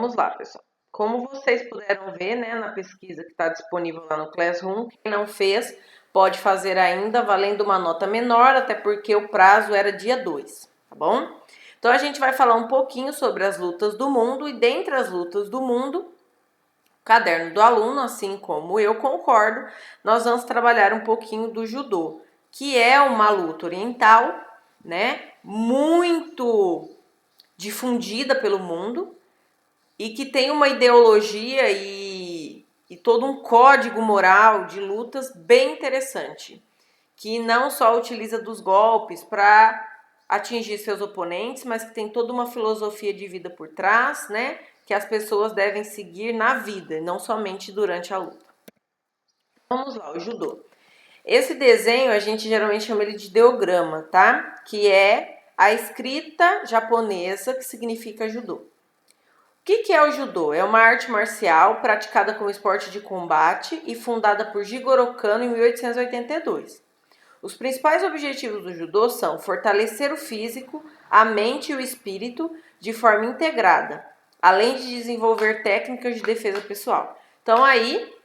Vamos lá, pessoal. Como vocês puderam ver, né, na pesquisa que está disponível lá no Classroom, quem não fez pode fazer ainda, valendo uma nota menor, até porque o prazo era dia 2, tá bom? Então a gente vai falar um pouquinho sobre as lutas do mundo, e dentre as lutas do mundo, caderno do aluno, assim como eu concordo, nós vamos trabalhar um pouquinho do judô, que é uma luta oriental, né, muito difundida pelo mundo e que tem uma ideologia e todo um código moral de lutas bem interessante, que não só utiliza dos golpes para atingir seus oponentes, mas que tem toda uma filosofia de vida por trás, né, que as pessoas devem seguir na vida, não somente durante a luta. Vamos lá, o judô. Esse desenho a gente geralmente chama ele de ideograma, tá? Que é a escrita japonesa que significa judô. O que é o judô? É uma arte marcial praticada como esporte de combate e fundada por Jigoro Kano em 1882. Os principais objetivos do judô são fortalecer o físico, a mente e o espírito de forma integrada, além de desenvolver técnicas de defesa pessoal. Então aí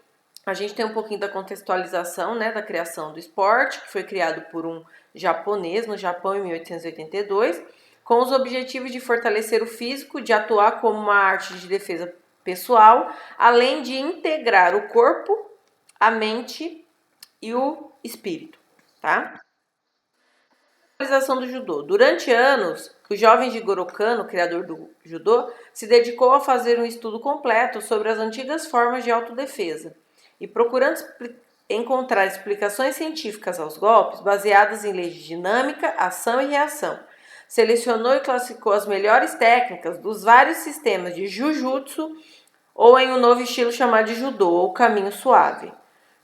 a gente tem um pouquinho da contextualização, né, da criação do esporte, que foi criado por um japonês no Japão em 1882, com os objetivos de fortalecer o físico, de atuar como uma arte de defesa pessoal, além de integrar o corpo, a mente e o espírito, tá? Realização do judô. Durante anos, o jovem Jigoro Kano, criador do judô, se dedicou a fazer um estudo completo sobre as antigas formas de autodefesa e procurando encontrar explicações científicas aos golpes baseadas em leis de dinâmica, ação e reação. Selecionou e classificou as melhores técnicas dos vários sistemas de Jujutsu, ou em um novo estilo chamado de Judô, ou caminho suave.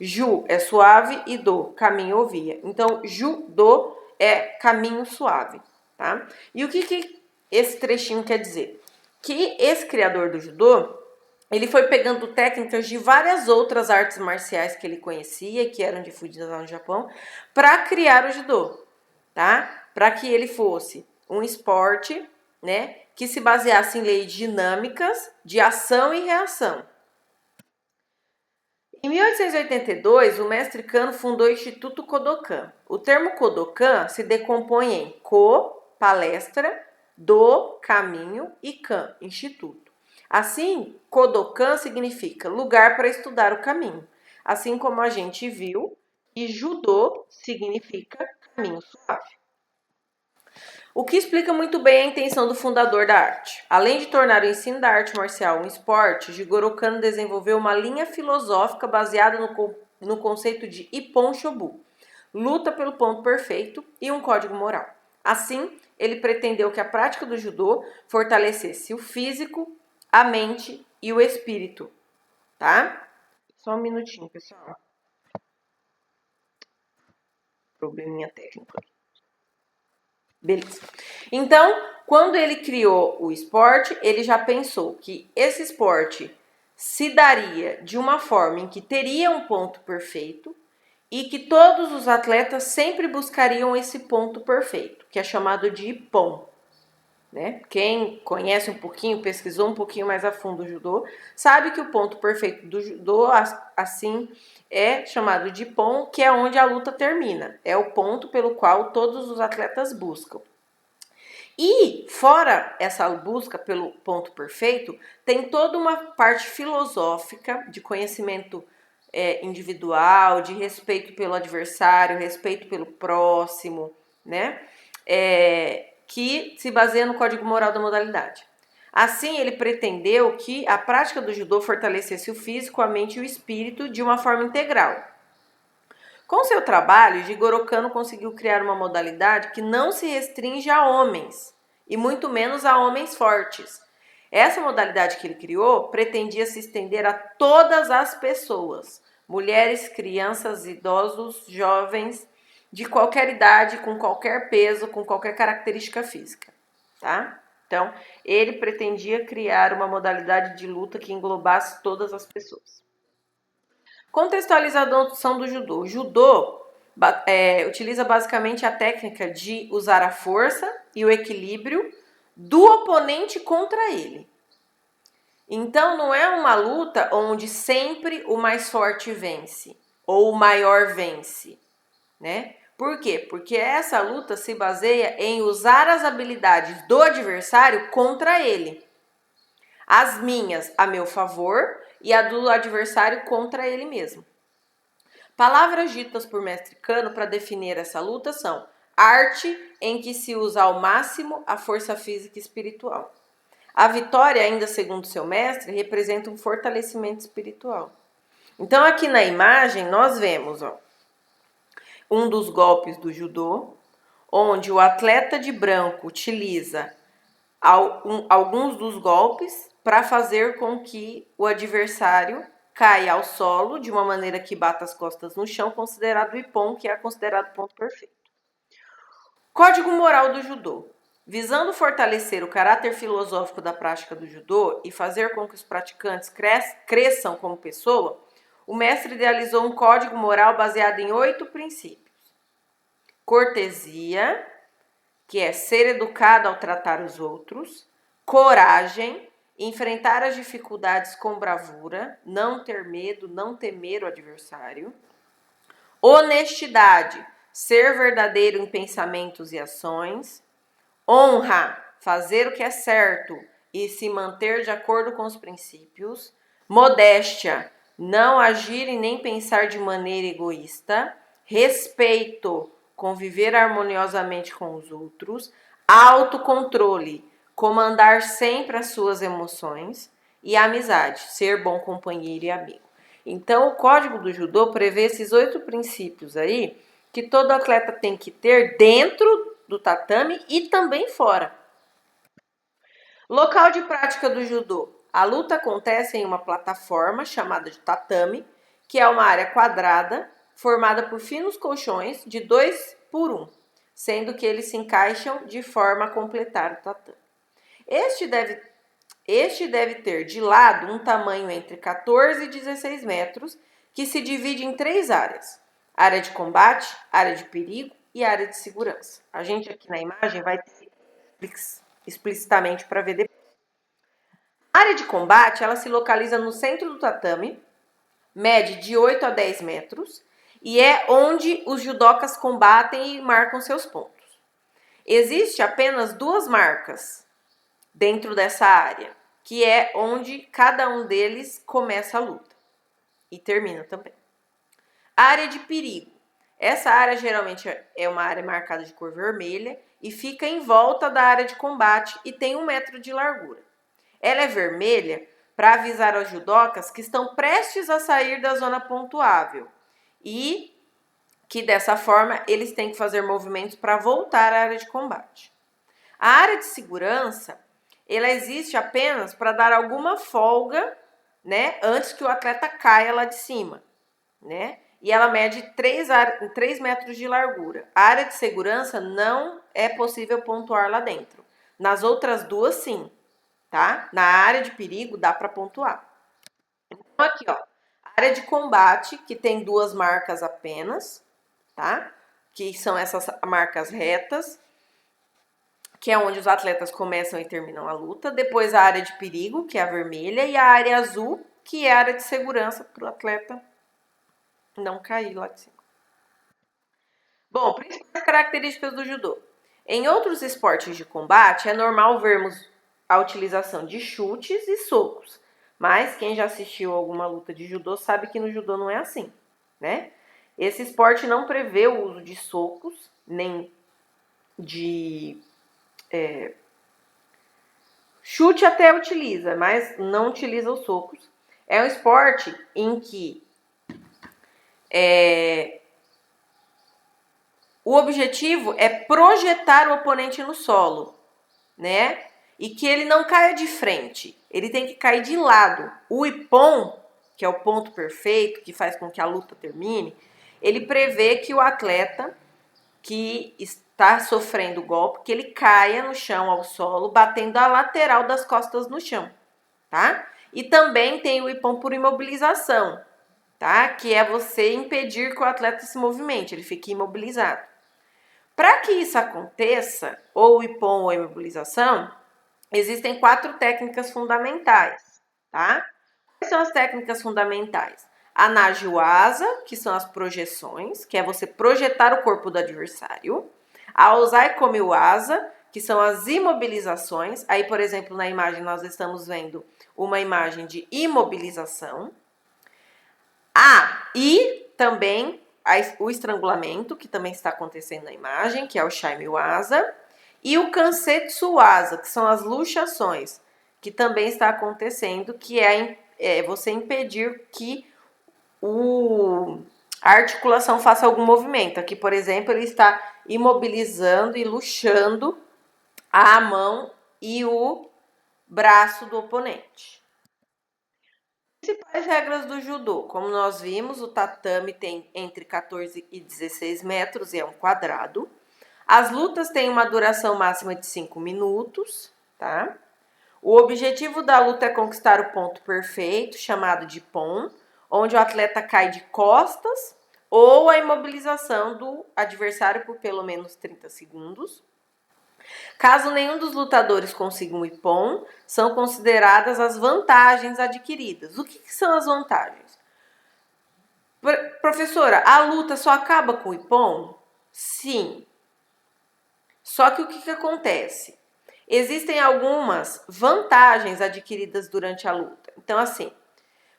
Ju é suave e do, caminho ou via. Então, Judô é caminho suave, tá? E o que esse trechinho quer dizer? Que esse criador do judô, ele foi pegando técnicas de várias outras artes marciais que ele conhecia, que eram difundidas lá no Japão, para criar o judô, tá? Para que ele fosse um esporte, né, que se baseasse em leis dinâmicas de ação e reação. Em 1882, o mestre Kano fundou o Instituto Kodokan. O termo Kodokan se decompõe em Ko, palestra, Do, caminho e Kan, instituto. Assim, Kodokan significa lugar para estudar o caminho, assim como a gente viu, e Judô significa caminho suave. O que explica muito bem a intenção do fundador da arte. Além de tornar o ensino da arte marcial um esporte, Jigoro Kano desenvolveu uma linha filosófica baseada no conceito de Ippon Shobu, luta pelo ponto perfeito, e um código moral. Assim, ele pretendeu que a prática do judô fortalecesse o físico, a mente e o espírito, tá? Só um minutinho, pessoal. Probleminha técnico aqui. Beleza. Então, quando ele criou o esporte, ele já pensou que esse esporte se daria de uma forma em que teria um ponto perfeito e que todos os atletas sempre buscariam esse ponto perfeito, que é chamado de Ippon, né? Quem conhece um pouquinho, pesquisou um pouquinho mais a fundo o judô, sabe que o ponto perfeito do judô, assim, é chamado de Ippon, que é onde a luta termina. É o ponto pelo qual todos os atletas buscam. E, fora essa busca pelo ponto perfeito, tem toda uma parte filosófica de conhecimento individual, de respeito pelo adversário, respeito pelo próximo, né? Que se baseia no código moral da modalidade. Assim, ele pretendeu que a prática do judô fortalecesse o físico, a mente e o espírito de uma forma integral. Com seu trabalho, Jigoro Kano conseguiu criar uma modalidade que não se restringe a homens, e muito menos a homens fortes. Essa modalidade que ele criou pretendia se estender a todas as pessoas, mulheres, crianças, idosos, jovens, de qualquer idade, com qualquer peso, com qualquer característica física, tá? Então, ele pretendia criar uma modalidade de luta que englobasse todas as pessoas. Contextualização do judô. O judô utiliza basicamente a técnica de usar a força e o equilíbrio do oponente contra ele. Então não é uma luta onde sempre o mais forte vence ou o maior vence, né? Por quê? Porque essa luta se baseia em usar as habilidades do adversário contra ele. As minhas a meu favor e a do adversário contra ele mesmo. Palavras ditas por Mestre Kano para definir essa luta são arte em que se usa ao máximo a força física e espiritual. A vitória, ainda segundo seu mestre, representa um fortalecimento espiritual. Então, aqui na imagem, nós vemos um dos golpes do judô, onde o atleta de branco utiliza alguns dos golpes para fazer com que o adversário caia ao solo de uma maneira que bata as costas no chão, considerado o ippon, que é considerado ponto perfeito. Código moral do judô. Visando fortalecer o caráter filosófico da prática do judô e fazer com que os praticantes cresçam como pessoa, o mestre idealizou um código moral baseado em 8 princípios. Cortesia, que é ser educado ao tratar os outros. Coragem, enfrentar as dificuldades com bravura, não ter medo, não temer o adversário. Honestidade, ser verdadeiro em pensamentos e ações. Honra, fazer o que é certo e se manter de acordo com os princípios. Modéstia, não agir e nem pensar de maneira egoísta. Respeito, conviver harmoniosamente com os outros. Autocontrole, comandar sempre as suas emoções. E amizade, ser bom companheiro e amigo. Então, o Código do Judô prevê esses 8 princípios aí que todo atleta tem que ter dentro do tatame e também fora. Local de prática do judô. A luta acontece em uma plataforma chamada de tatame, que é uma área quadrada formada por finos colchões de 2 por 1, sendo que eles se encaixam de forma a completar o tatame. Este deve ter de lado um tamanho entre 14 e 16 metros, que se divide em 3 áreas: área de combate, área de perigo e área de segurança. A gente aqui na imagem vai ter explicitamente para ver depois. A área de combate, ela se localiza no centro do tatame, mede de 8 a 10 metros e é onde os judokas combatem e marcam seus pontos. Existe apenas 2 marcas dentro dessa área, que é onde cada um deles começa a luta e termina também. Área de perigo. Essa área geralmente é uma área marcada de cor vermelha e fica em volta da área de combate e tem 1 metro de largura. Ela é vermelha para avisar aos judokas que estão prestes a sair da zona pontuável e que dessa forma eles têm que fazer movimentos para voltar à área de combate. A área de segurança, ela existe apenas para dar alguma folga, né, antes que o atleta caia lá de cima, né? E ela mede 3 metros de largura. A área de segurança não é possível pontuar lá dentro. Nas outras 2, sim, tá? Na área de perigo dá para pontuar. Então aqui, ó, área de combate, que tem 2 marcas apenas, tá? Que são essas marcas retas, que é onde os atletas começam e terminam a luta. Depois a área de perigo, que é a vermelha, e a área azul, que é a área de segurança para o atleta não cair lá de cima. Bom, principais características do judô. Em outros esportes de combate, é normal vermos a utilização de chutes e socos. Mas quem já assistiu a alguma luta de judô sabe que no judô não é assim, né? Esse esporte não prevê o uso de socos, nem de chute até utiliza, mas não utiliza os socos. É um esporte em que o objetivo é projetar o oponente no solo, né? E que ele não caia de frente, ele tem que cair de lado. O ippon, que é o ponto perfeito, que faz com que a luta termine, ele prevê que o atleta que está sofrendo o golpe, que ele caia no chão, ao solo, batendo a lateral das costas no chão, tá? E também tem o ippon por imobilização, tá? Que é você impedir que o atleta se movimente, ele fique imobilizado. Para que isso aconteça, ou o ippon ou a imobilização, existem 4 técnicas fundamentais, tá? Quais são as técnicas fundamentais? A Nagiwasa, que são as projeções, que é você projetar o corpo do adversário. A Ozai Komiwasa, que são as imobilizações. Aí, por exemplo, na imagem nós estamos vendo uma imagem de imobilização. E também o estrangulamento, que também está acontecendo na imagem, que é o Shimiwasa. E o Kansetsuwasa, que são as luxações, que também está acontecendo, que é você impedir que a articulação faça algum movimento. Aqui, por exemplo, ele está imobilizando e luxando a mão e o braço do oponente. Principais regras do judô. Como nós vimos, o tatame tem entre 14 e 16 metros e é um quadrado. As lutas têm uma duração máxima de 5 minutos, tá? O objetivo da luta é conquistar o ponto perfeito, chamado de pon, onde o atleta cai de costas, ou a imobilização do adversário por pelo menos 30 segundos. Caso nenhum dos lutadores consiga um ippon, são consideradas as vantagens adquiridas. O que são as vantagens? Professora, a luta só acaba com o ippon? Sim. Só que o que acontece? Existem algumas vantagens adquiridas durante a luta. Então, assim,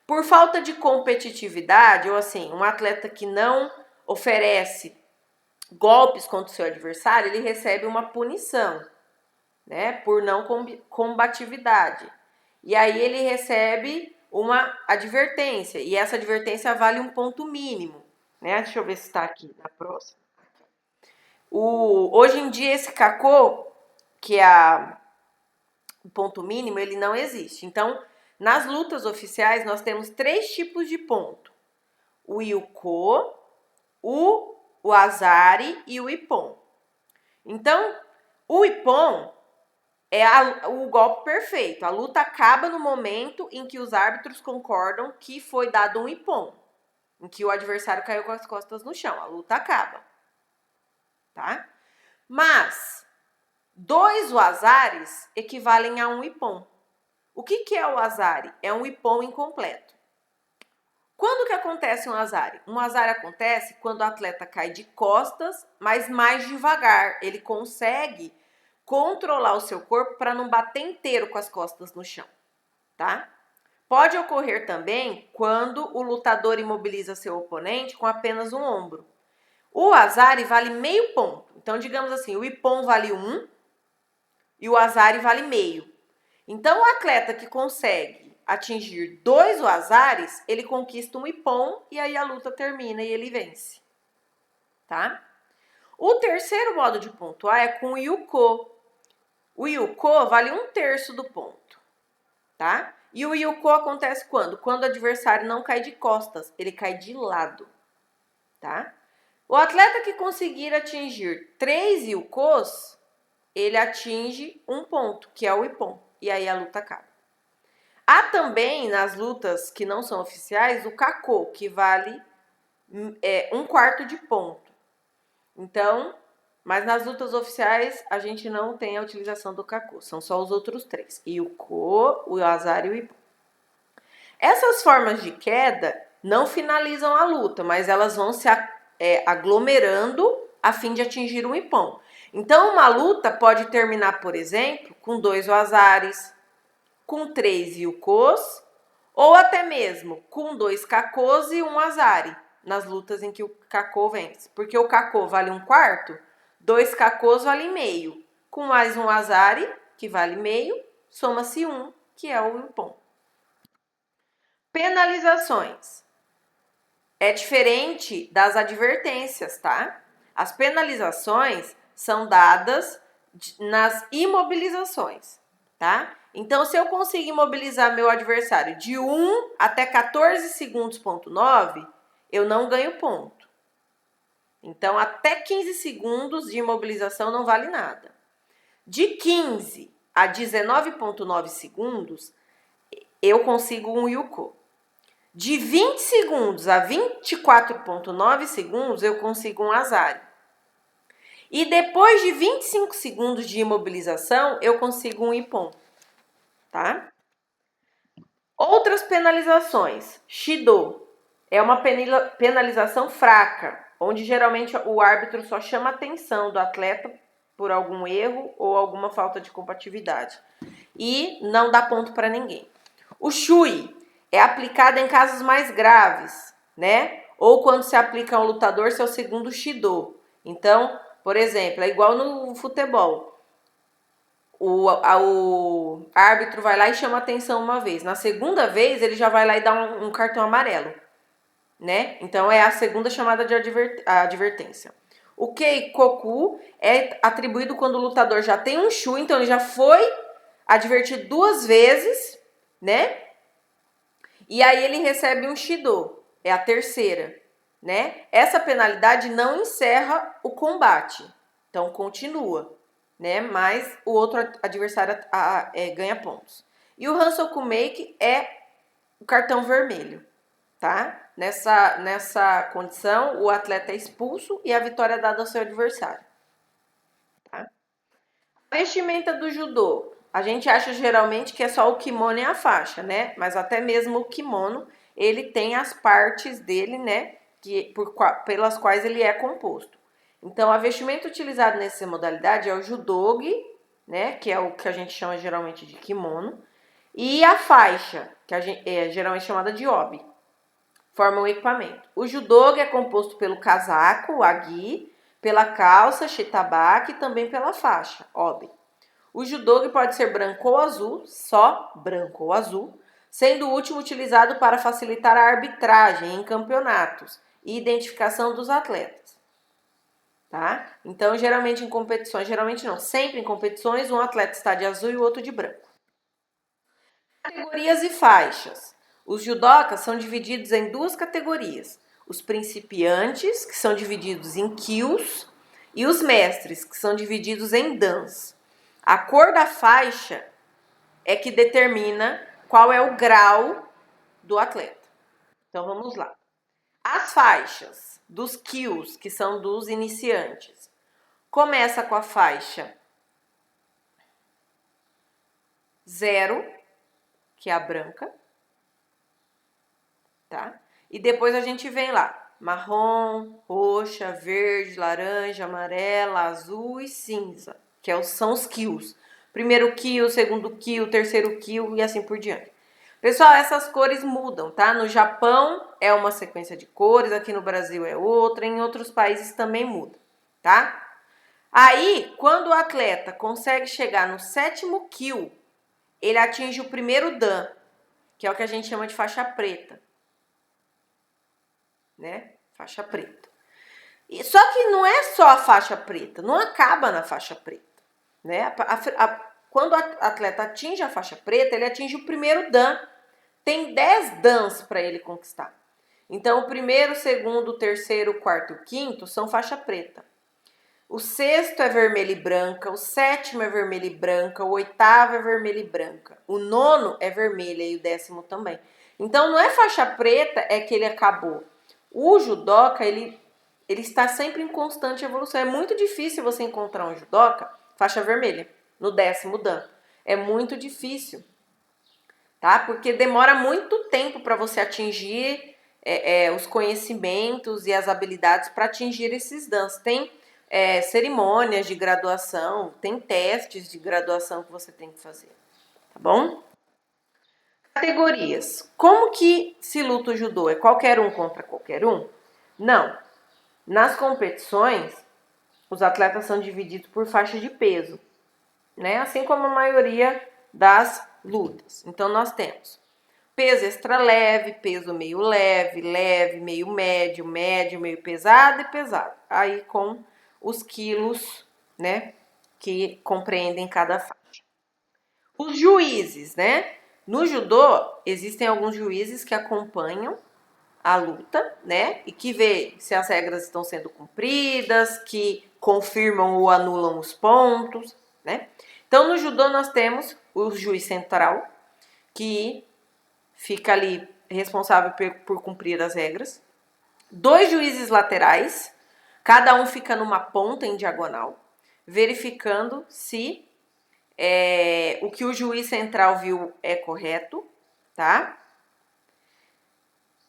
por falta de competitividade, ou assim, um atleta que não oferece golpes contra o seu adversário, ele recebe uma punição, né, por não combatividade. E aí ele recebe uma advertência, e essa advertência vale um ponto mínimo, né? Deixa eu ver se está aqui na próxima. Hoje em dia, esse Kakô, que é o ponto mínimo, ele não existe. Então, nas lutas oficiais, nós temos 3 tipos de ponto. O Yuko, o Azari e o Ippon. Então, o Ippon é o golpe perfeito. A luta acaba no momento em que os árbitros concordam que foi dado um Ippon, em que o adversário caiu com as costas no chão. A luta acaba, tá? Mas 2 wazaris equivalem a um Ippon. O que é o Azari? É um Ippon incompleto. Quando que acontece um Azari? Um Azari acontece quando o atleta cai de costas, mas mais devagar. Ele consegue controlar o seu corpo para não bater inteiro com as costas no chão, tá? Pode ocorrer também quando o lutador imobiliza seu oponente com apenas um ombro. O Azari vale meio ponto. Então, digamos assim, o Ippon vale 1 e o Azari vale meio. Então, o atleta que consegue atingir 2 wazaris, ele conquista um Ippon e aí a luta termina e ele vence, tá? O terceiro modo de pontuar é com o Yuko. O Yuko vale 1/3 do ponto, tá? E o Yuko acontece quando? Quando o adversário não cai de costas, ele cai de lado, tá? O atleta que conseguir atingir 3 Yukos, ele atinge um ponto, que é o Ippon, e aí a luta acaba. Há também, nas lutas que não são oficiais, o Kakô, que vale 1/4 de ponto. Então, mas nas lutas oficiais, a gente não tem a utilização do Kakô, são só os outros 3, Yuko, o Azari e o Ippon. Essas formas de queda não finalizam a luta, mas elas vão se aglomerando a fim de atingir um Ippon. Então, uma luta pode terminar, por exemplo, com 2 wazaris, com 3 Yukos, ou até mesmo com 2 Kakôs e 1 Azari, nas lutas em que o Kakô vence. Porque o Kakô vale 1/4, 2 Kakôs vale meio. Com mais um Azari, que vale meio, soma-se 1, que é o Ippon. Penalizações. É diferente das advertências, tá? As penalizações são dadas nas imobilizações, tá? Então, se eu consigo imobilizar meu adversário de 1 até 14 segundos, ponto 9, eu não ganho ponto. Então, até 15 segundos de imobilização não vale nada. De 15 a 19,9 segundos, eu consigo um Yuko. De 20 segundos a 24,9 segundos, eu consigo um Azari. E depois de 25 segundos de imobilização, eu consigo um Ippon, tá? Outras penalizações. Shido é uma penalização fraca, onde geralmente o árbitro só chama a atenção do atleta por algum erro ou alguma falta de combatividade. E não dá ponto para ninguém. O shui é aplicado em casos mais graves, né? Ou quando se aplica ao lutador seu segundo shido. Então, por exemplo, é igual no futebol. O árbitro vai lá e chama atenção uma vez. Na segunda vez, ele já vai lá e dá um cartão amarelo, né? Então, é a segunda chamada de advertência. O Keikoku é atribuído quando o lutador já tem um shu, então ele já foi advertido 2 vezes, né? E aí ele recebe um shido, é a terceira, né? Essa penalidade não encerra o combate, então continua, né? Mas o outro adversário ganha pontos. E o Hansoku-make é o cartão vermelho, tá? Nessa condição, o atleta é expulso e a vitória é dada ao seu adversário. Tá? A vestimenta do judô. A gente acha geralmente que é só o kimono e a faixa, né? Mas até mesmo o kimono, ele tem as partes dele, né? Pelas quais ele é composto. Então, a vestimenta utilizada nessa modalidade é o judogi, né? Que é o que a gente chama geralmente de kimono. E a faixa, que é geralmente chamada de obi. Formam o equipamento. O judogi é composto pelo casaco, o agi, pela calça, shitabaki e também pela faixa, obi. O judogi pode ser branco ou azul, só branco ou azul, sendo o último utilizado para facilitar a arbitragem em campeonatos e identificação dos atletas. Tá? Então, geralmente em competições, sempre em competições, um atleta está de azul e o outro de branco. Categorias e faixas. Os judokas são divididos em 2 categorias. Os principiantes, que são divididos em kyus, e os mestres, que são divididos em dans. A cor da faixa é que determina qual é o grau do atleta. Então, vamos lá. As faixas dos kyus, que são dos iniciantes, começa com a faixa 0, que é a branca, tá? E depois a gente vem lá, marrom, roxa, verde, laranja, amarela, azul e cinza, que são os kyus. Primeiro kyu, segundo kyu, terceiro kyu e assim por diante. Pessoal, essas cores mudam, tá? No Japão é uma sequência de cores, aqui no Brasil é outra, em outros países também muda, tá? Aí, quando o atleta consegue chegar no 7º kyu, ele atinge o primeiro dan, que é o que a gente chama de faixa preta, né? Faixa preta. Só que não é só a faixa preta, não acaba na faixa preta, né? Quando o atleta atinge a faixa preta, ele atinge o primeiro dan. Tem 10 dans para ele conquistar. Então, o primeiro, segundo, terceiro, quarto e quinto são faixa preta. O 6º é vermelho e branca, o 7º é vermelho e branca, o 8º é vermelho e branca, o 9º é vermelha e o 10º também. Então, não é faixa preta, é que ele acabou. O judoca, ele está sempre em constante evolução. É muito difícil você encontrar um judoca faixa vermelha no 10º dan. É muito difícil, tá? Porque demora muito tempo para você atingir os conhecimentos e as habilidades para atingir esses dans. Tem cerimônias de graduação, tem testes de graduação que você tem que fazer, tá bom? Categorias. Como que se luta o judô? É qualquer um contra qualquer um? Não. Nas competições, os atletas são divididos por faixa de peso, né? Assim como a maioria das lutas. Então, nós temos peso extra leve, peso meio leve, leve, meio médio, médio, meio pesado e pesado. Aí com os quilos, né, que compreendem cada faixa. Os juízes, né? No judô, existem alguns juízes que acompanham a luta, né? E que vê se as regras estão sendo cumpridas, que confirmam ou anulam os pontos, né? Então, no judô, nós temos o juiz central, que fica ali responsável por cumprir as regras. 2 juízes laterais, cada um fica numa ponta em diagonal, verificando se o que o juiz central viu é correto, tá?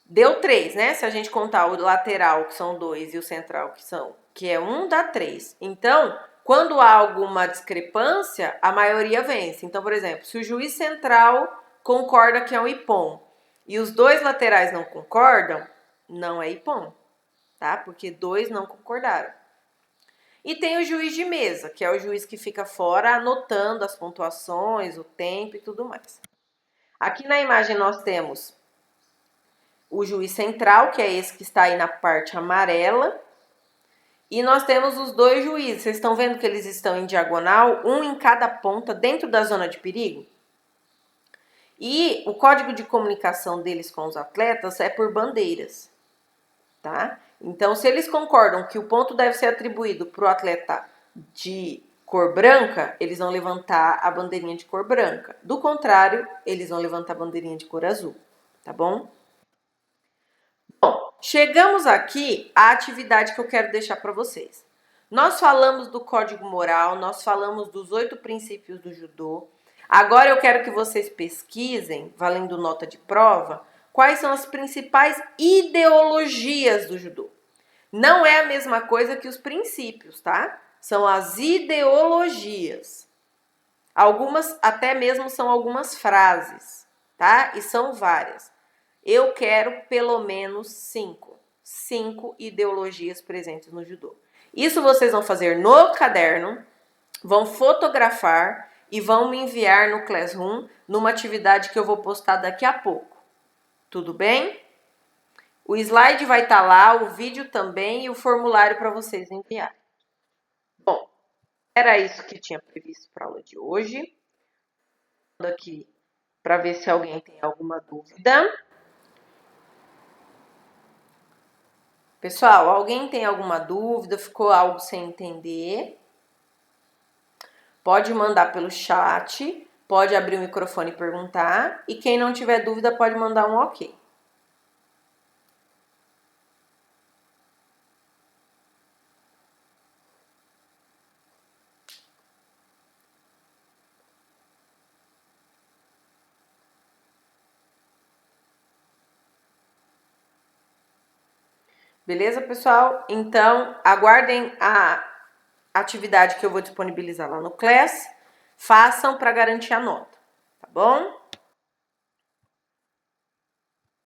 Deu 3, né? Se a gente contar o lateral, que são 2, e o central, que é 1, dá 3. Então, quando há alguma discrepância, a maioria vence. Então, por exemplo, se o juiz central concorda que é um IPOM e os 2 laterais não concordam, não é IPOM, tá? Porque 2 não concordaram. E tem o juiz de mesa, que é o juiz que fica fora anotando as pontuações, o tempo e tudo mais. Aqui na imagem nós temos o juiz central, que é esse que está aí na parte amarela. E nós temos os 2 juízes. Vocês estão vendo que eles estão em diagonal, um em cada ponta, dentro da zona de perigo? E o código de comunicação deles com os atletas é por bandeiras, tá? Então, se eles concordam que o ponto deve ser atribuído para o atleta de cor branca, eles vão levantar a bandeirinha de cor branca. Do contrário, eles vão levantar a bandeirinha de cor azul, tá bom? Bom, chegamos aqui à atividade que eu quero deixar para vocês. Nós falamos do código moral, nós falamos dos 8 princípios do judô. Agora eu quero que vocês pesquisem, valendo nota de prova, quais são as principais ideologias do judô. Não é a mesma coisa que os princípios, tá? São as ideologias. Algumas até mesmo são algumas frases, tá? E são várias. Eu quero pelo menos 5 ideologias presentes no judô. Isso vocês vão fazer no caderno, vão fotografar e vão me enviar no Classroom numa atividade que eu vou postar daqui a pouco. Tudo bem? O slide vai estar lá, o vídeo também e o formulário para vocês enviarem. Bom, era isso que eu tinha previsto para a aula de hoje. Aqui para ver se alguém tem alguma dúvida. Pessoal, alguém tem alguma dúvida? Ficou algo sem entender? Pode mandar pelo chat, pode abrir o microfone e perguntar. E quem não tiver dúvida pode mandar um ok. Beleza, pessoal? Então, aguardem a atividade que eu vou disponibilizar lá no Class. Façam para garantir a nota, tá bom?